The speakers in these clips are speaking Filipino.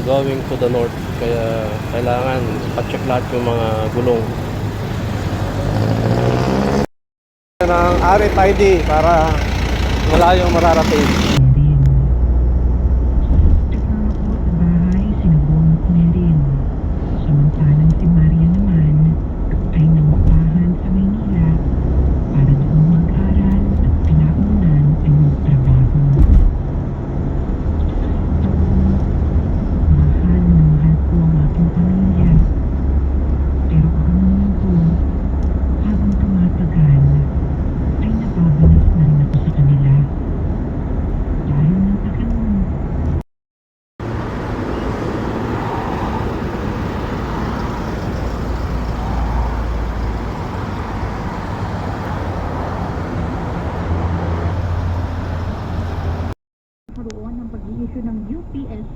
going to the north, kaya kailangan pa-check lahat yung mga gulong ng RFID para wala yung mararating.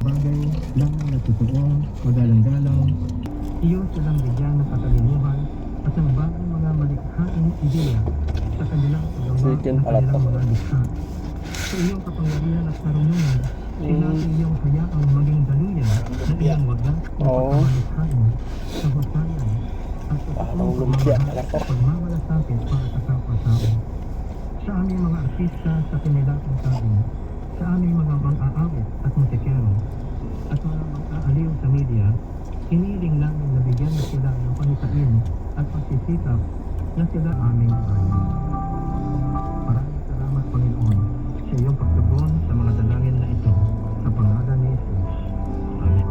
Bagay lang na totoo, magalang-galang, iyon silang bigyan ng katalinuhan at ang bagong mga malikhaing ideya sa kanilang paggawa ng kanilang mga likha. Sa iyong kapangyarihan at karunungan, tinati iyong hayaang maging daluyan na iyong wagas na pagkamalikhain sa husayan at totoong pagmamalasakit para sa kapwa-tao. Sa aming mga artista sa kinilatang sabi, sa aming mga mang-aawit at musikero, at mga mag-aaliw sa media, hiniling namin na bigyan na sila ng panitain at pagsisikap na sila aming bayan. Maraming salamat, Panginoon, sa iyong pagtugon sa mga dalangin na ito, sa pangalan ni Jesus. Amen.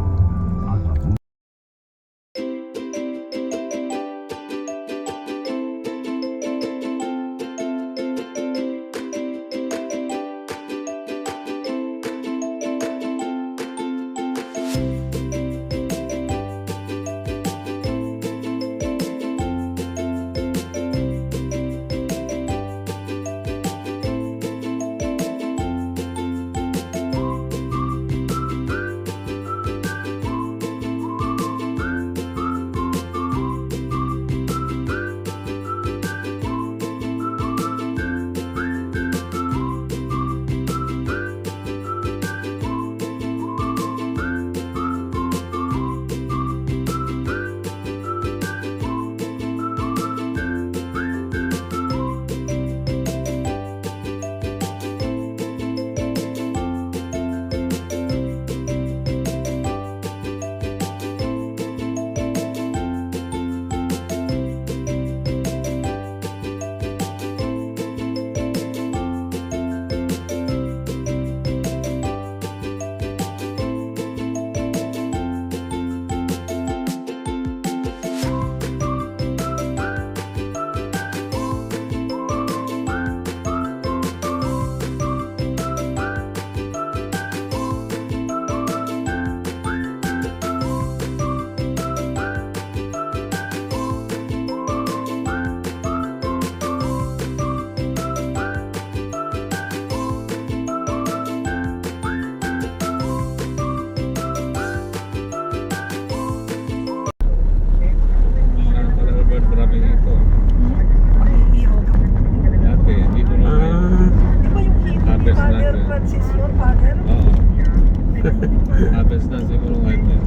Harvest na siguro ngayon.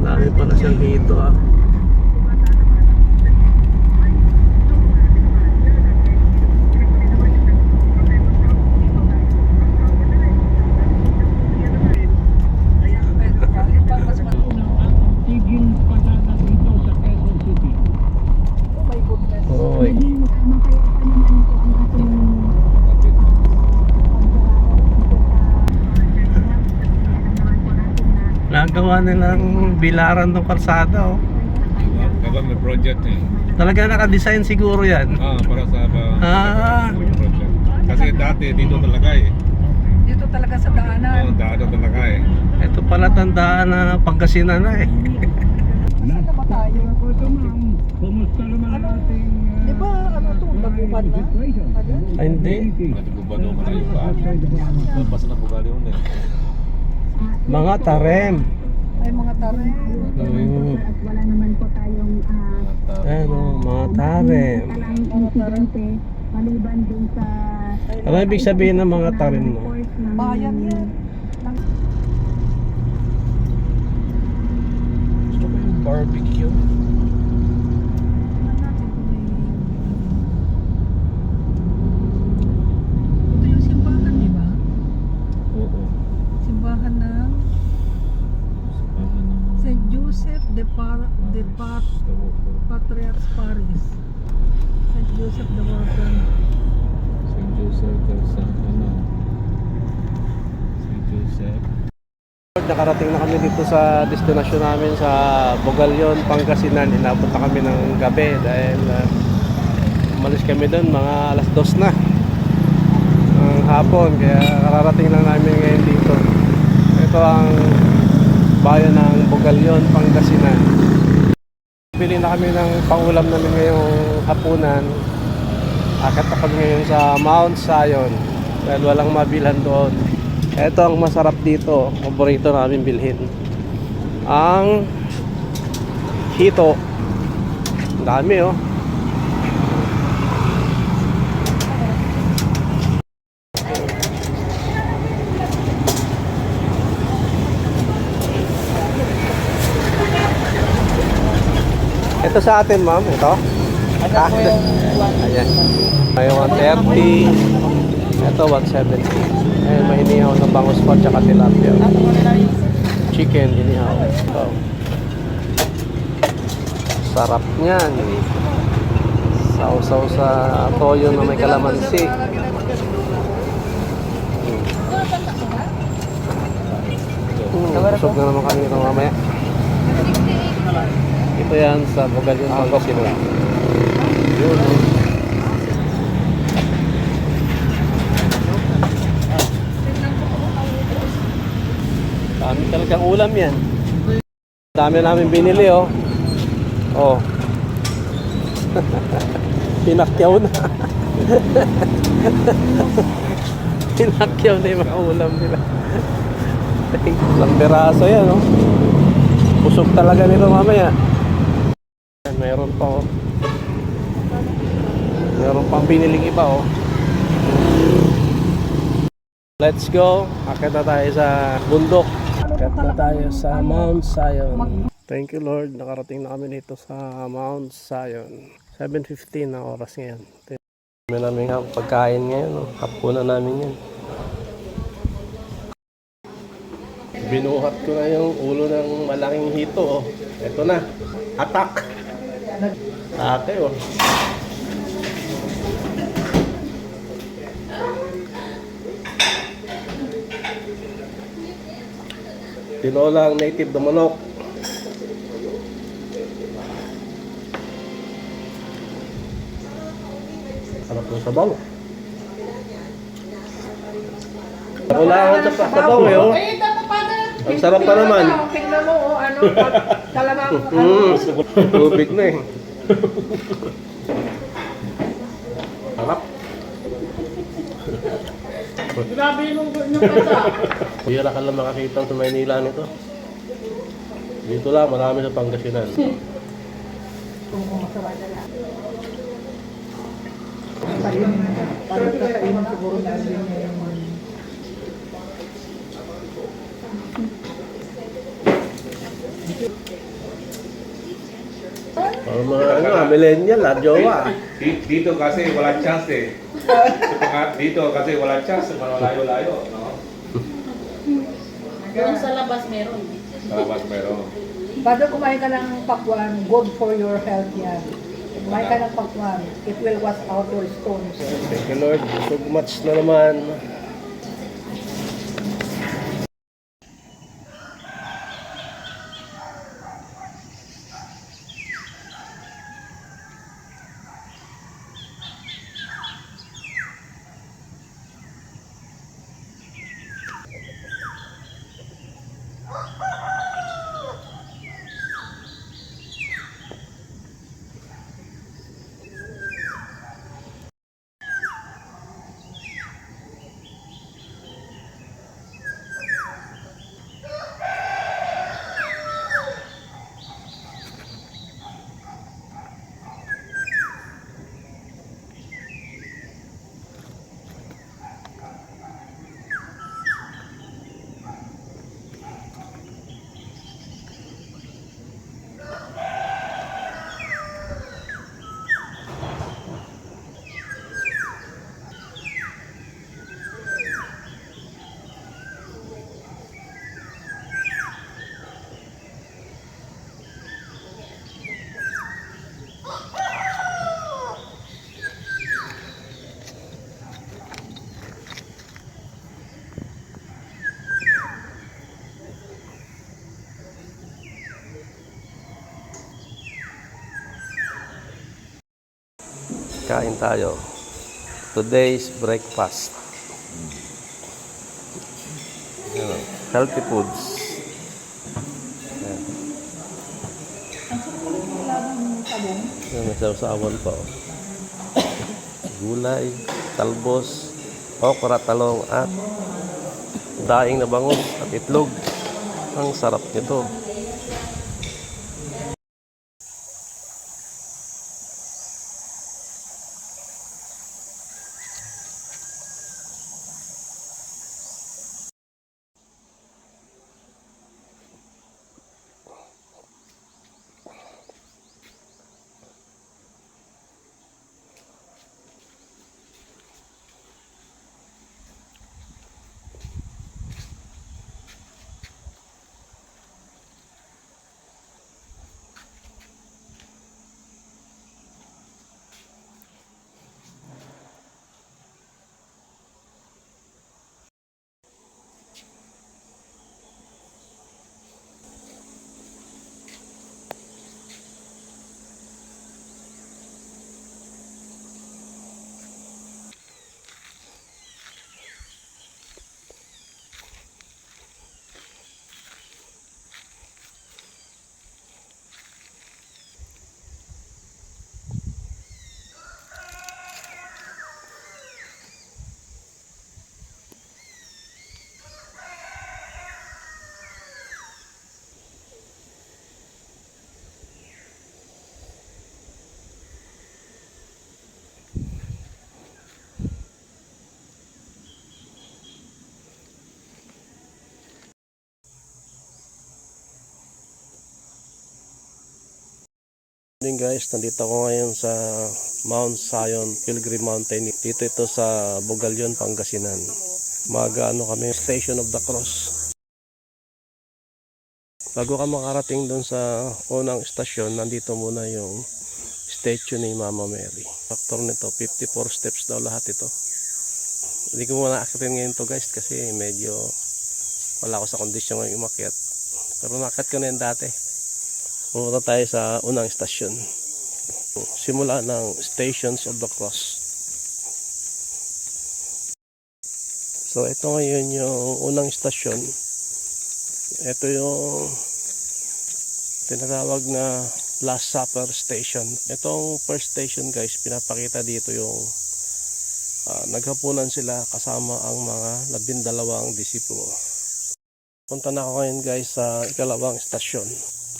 Dami pa na siyang dito Nagawa nilang bilaran ng kalsada May project Talaga naka-design siguro yan. Para sa project. Kasi dati dito talaga Dito talaga sa daanan. Daanan talaga Ito pala tandaan na Pangasinan na Saan na ba tayo? Kumusta naman ang ating... Di ba nagubad na? Ay, hindi. Nagubad mo malayo pa. Basta na bugali yun Mga tarem. Ay, mga tarem. At wala naman po tayong Mga tarem. Mga tarem. Maliban dun sa Ano ibig sabihin ng mga tarem mo? Bayan yan. Patriarchs Paris. St. Joseph the Worker. St. Joseph, there's St. Joseph. Nakarating na kami dito sa destinasyon namin sa Bogalyon, Pangasinan. Inabot na kami ng gabi dahil umalis kami doon mga alas 2 na ng hapon. Kaya kararating lang namin ngayon dito. Ito ang bayan ng Bogalyon, Pangasinan. Bili na kami ng pangulam namin ngayong hapunan. Akit na kami ngayon sa Mount Zion dahil walang mabilhan doon. Ito ang masarap dito, paborito namin bilhin. Ang hito. Ang dami oh. Ito sa atin, ma'am. Ito. Ayan. May 130. Ito 170. Ayan, may inihaw na bangus pa tsaka tilapia. Chicken inihaw. Ito. Sarap niyan. Sausaw sa toyo na may kalamansi. Busog na naman kami ito mamaya. Ito yan sa Bogalyon, Pangasinan. Yun. Dami talagang ulam yan. Dami namin binili oh. Oh. Pinakyaw na. Pinakyaw na yung mga ulam nila. Ilang peraso yan oh. Busog talaga nito mamaya. Meron pa oh. Meron pang biniling iba oh. Let's go. Akit na tayo sa bundok. Akit na tayo sa Mount Zion. Thank you Lord. Nakarating na kami dito sa Mount Zion. 7:15 na oras ngayon. May namin nga pagkain ngayon oh. Hapunan namin yan. Binuhat ko na yung ulo ng malaking hito oh. Ito na. Atak. Ate oh. Tinolang native na manok. Sarap ng sabaw. Nakulangan sa sabaw eh oh. Ang sarap pa naman. Tingnan mo, ano, kalamang, Tubig na eh. Sarap. grabe yung kasa. Bihira ka lang makakita sa Maynila nito. Dito lang, marami sa Pangasinan. Parang kakainin siguro natin yung Mga millennial jowa. Dito kasi wala chance eh. Dito kasi wala chance, malayo-layo, no? Doon sa labas meron. Sa labas meron. Bado kumain ka ng pakwan, good for your health yan. Kumain ka ng pakwan, it will wash out your stones. Thank you Lord, so much na naman. Kain tayo. Today's breakfast. Ano, healthy foods. Ayan. Ayan, may sausawan pa. Oh. Gulay, talbos, okra, talong, at daing na bangus at itlog. Ang sarap nito. Morning guys, nandito ako ngayon sa Mount Zion Pilgrim Mountain. Dito ito sa Bugalyon, Pangasinan. Mag-ano kami, Station of the Cross. Bago ka makarating doon sa unang istasyon, nandito muna yung statue ni Mama Mary. Factor nito, 54 steps daw lahat ito. Hindi ko muna akitin ngayon to guys kasi medyo wala ako sa kondisyon ngayon umakyat. Pero nakat ko na yun dati. Pumunta tayo sa unang istasyon. Simula ng Stations of the Cross. So ito ngayon yung unang istasyon. Ito yung tinatawag na Last Supper Station. Itong first station guys, pinapakita dito yung naghapunan sila kasama ang mga 12 disipulo. Punta na ako ngayon guys sa ikalawang istasyon.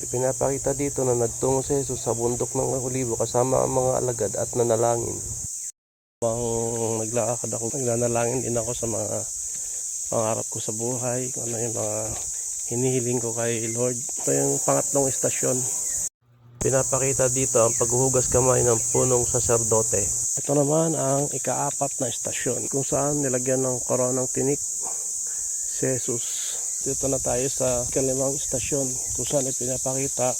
Pinapakita dito na nagtungo si Jesus sa bundok ng Olivo kasama ang mga alagad at nanalangin. Habang naglakad ako, naglalangin din ako sa mga pangarap ko sa buhay, kung ano yung mga hinihiling ko kay Lord. Ito yung pangatlong istasyon. Pinapakita dito ang paghuhugas kamay ng punong saserdote. Ito naman ang ikaapat na istasyon kung saan nilagyan ng koronang tinik si Jesus. Dito na tayo sa ikalimang istasyon kung saan ipinapakita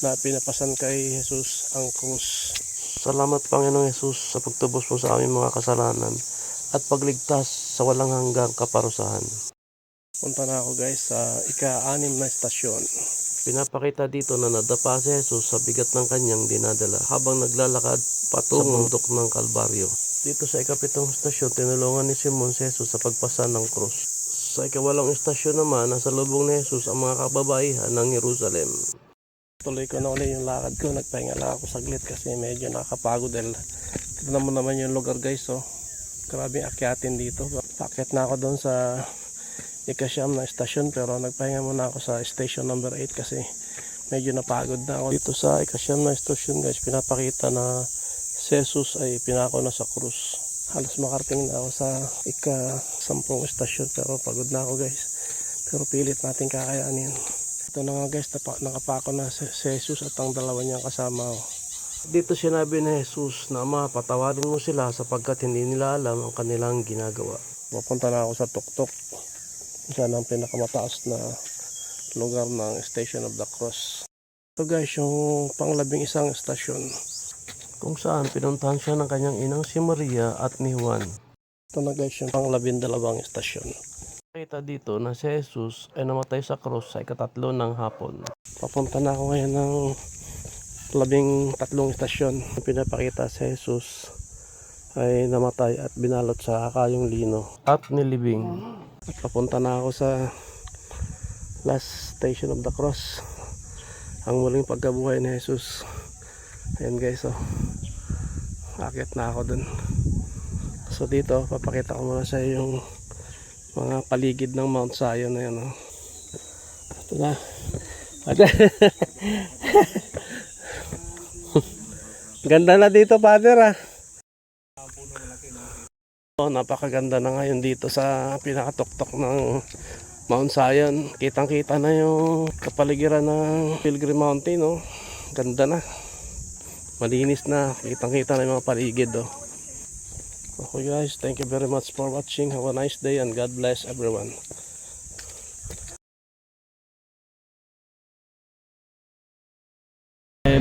na pinapasan kay Jesus ang krus. Salamat Panginoong Jesus sa pagtubos mo sa aming mga kasalanan at pagligtas sa walang hanggang kaparusahan. Punta na ako guys sa ika-6 na istasyon. Pinapakita dito na nadapa si Jesus sa bigat ng kanyang dinadala habang naglalakad patungo sa bundok ng Kalbaryo. Dito sa ika-7 istasyon, tinulungan ni Simon si Jesus sa pagpasan ng krus. Sa ika-8 istasyon naman, nasa lubong ni Jesus ang mga kababaihan ng Jerusalem. Tuloy ko na ulit yung lakad ko. Nagpahinga lang ako saglit kasi medyo nakapagod dahil tignan mo naman yung lugar guys. Oh. Grabe akyatin dito. Paket na ako doon sa ika-9 na istasyon pero nagpahinga muna ako sa station number 8 kasi medyo napagod na ako. Dito sa ika-9 na istasyon guys, pinapakita na si Jesus ay pinako na sa krus. Halos makarating na ako sa ika-10 istasyon pero pagod na ako guys. Pero pilit natin kakayanin. Ito na nga guys, nakapako na si Jesus at ang dalawa niyang kasama. Dito sinabi ni Jesus na Ama, patawarin mo sila sapagkat hindi nila alam ang kanilang ginagawa. Pupunta na ako sa tuktok. Saan ang pinakamataas na lugar ng Station of the Cross. Ito guys, yung pang-11 istasyon. Kung saan pinuntahan siya ng kanyang inang si Maria at ni Juan. Ito na guys yung pang-12 istasyon. Kita dito na si Jesus ay namatay sa krus sa ika-3 ng hapon. Papunta na ako ngayon ng 13 istasyon. Pinapakita si Jesus ay namatay at binalot sa kayong lino at nilibing. At papunta na ako sa last station of the cross, ang muling pagkabuhay ni Jesus. Ayan guys, oh. Akit na ako dun. So dito papakita ko muna sa iyo yung mga paligid ng Mount Zion na yan, oh. Ito na. Ganda na dito, Father, ah. Oh, napakaganda na ngayon dito sa pinakatuktok ng Mount Zion. Kitang-kita na yung kapaligiran ng Pilgrim Mountain, oh. Ganda na. Malinis na. Kitang-kita na yung mga paligid, oh. Okay guys, thank you very much for watching. Have a nice day and God bless everyone.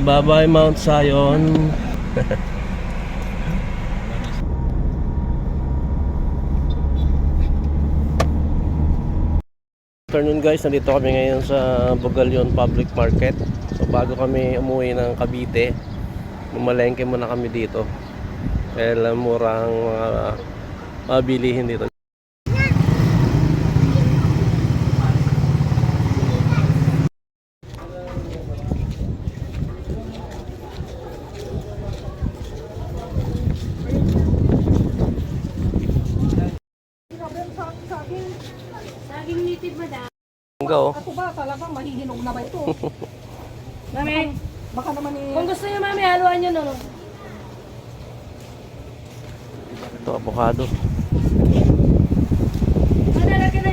Bye-bye Mount Zion. Afternoon guys, nandito kami ngayon sa Bugalion Public Market. So bago kami umuwi ng Cavite, mamalengke muna kami dito. Kaya murang mabilihin dito. Saging native, madam. Go. Ako ba talagang mahihinog na ba ito? Mami, Baka naman kung gusto niyo, mami, haluan niyo, no? Ito, avocado. Ano, lagyan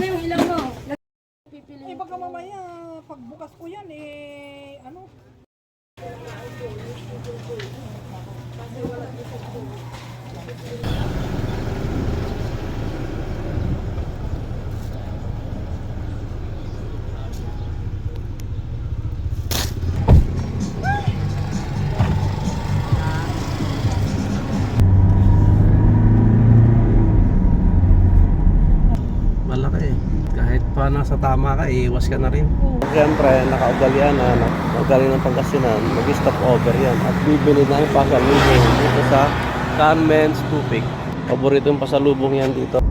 na yung ilaw mo. Pipili. baka mamaya pagbukas ko yan ano? Malaki eh. Kahit pa nasa tama ka, iiwas ka na rin. Siyempre, nakaugalian na, nakaugali ng Pangasinan, mag-stop over yan. At bibili na yung pasalubong dito sa Carmen's Tupig. Paborito yung pasalubong yan dito.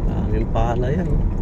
Daming pala yan.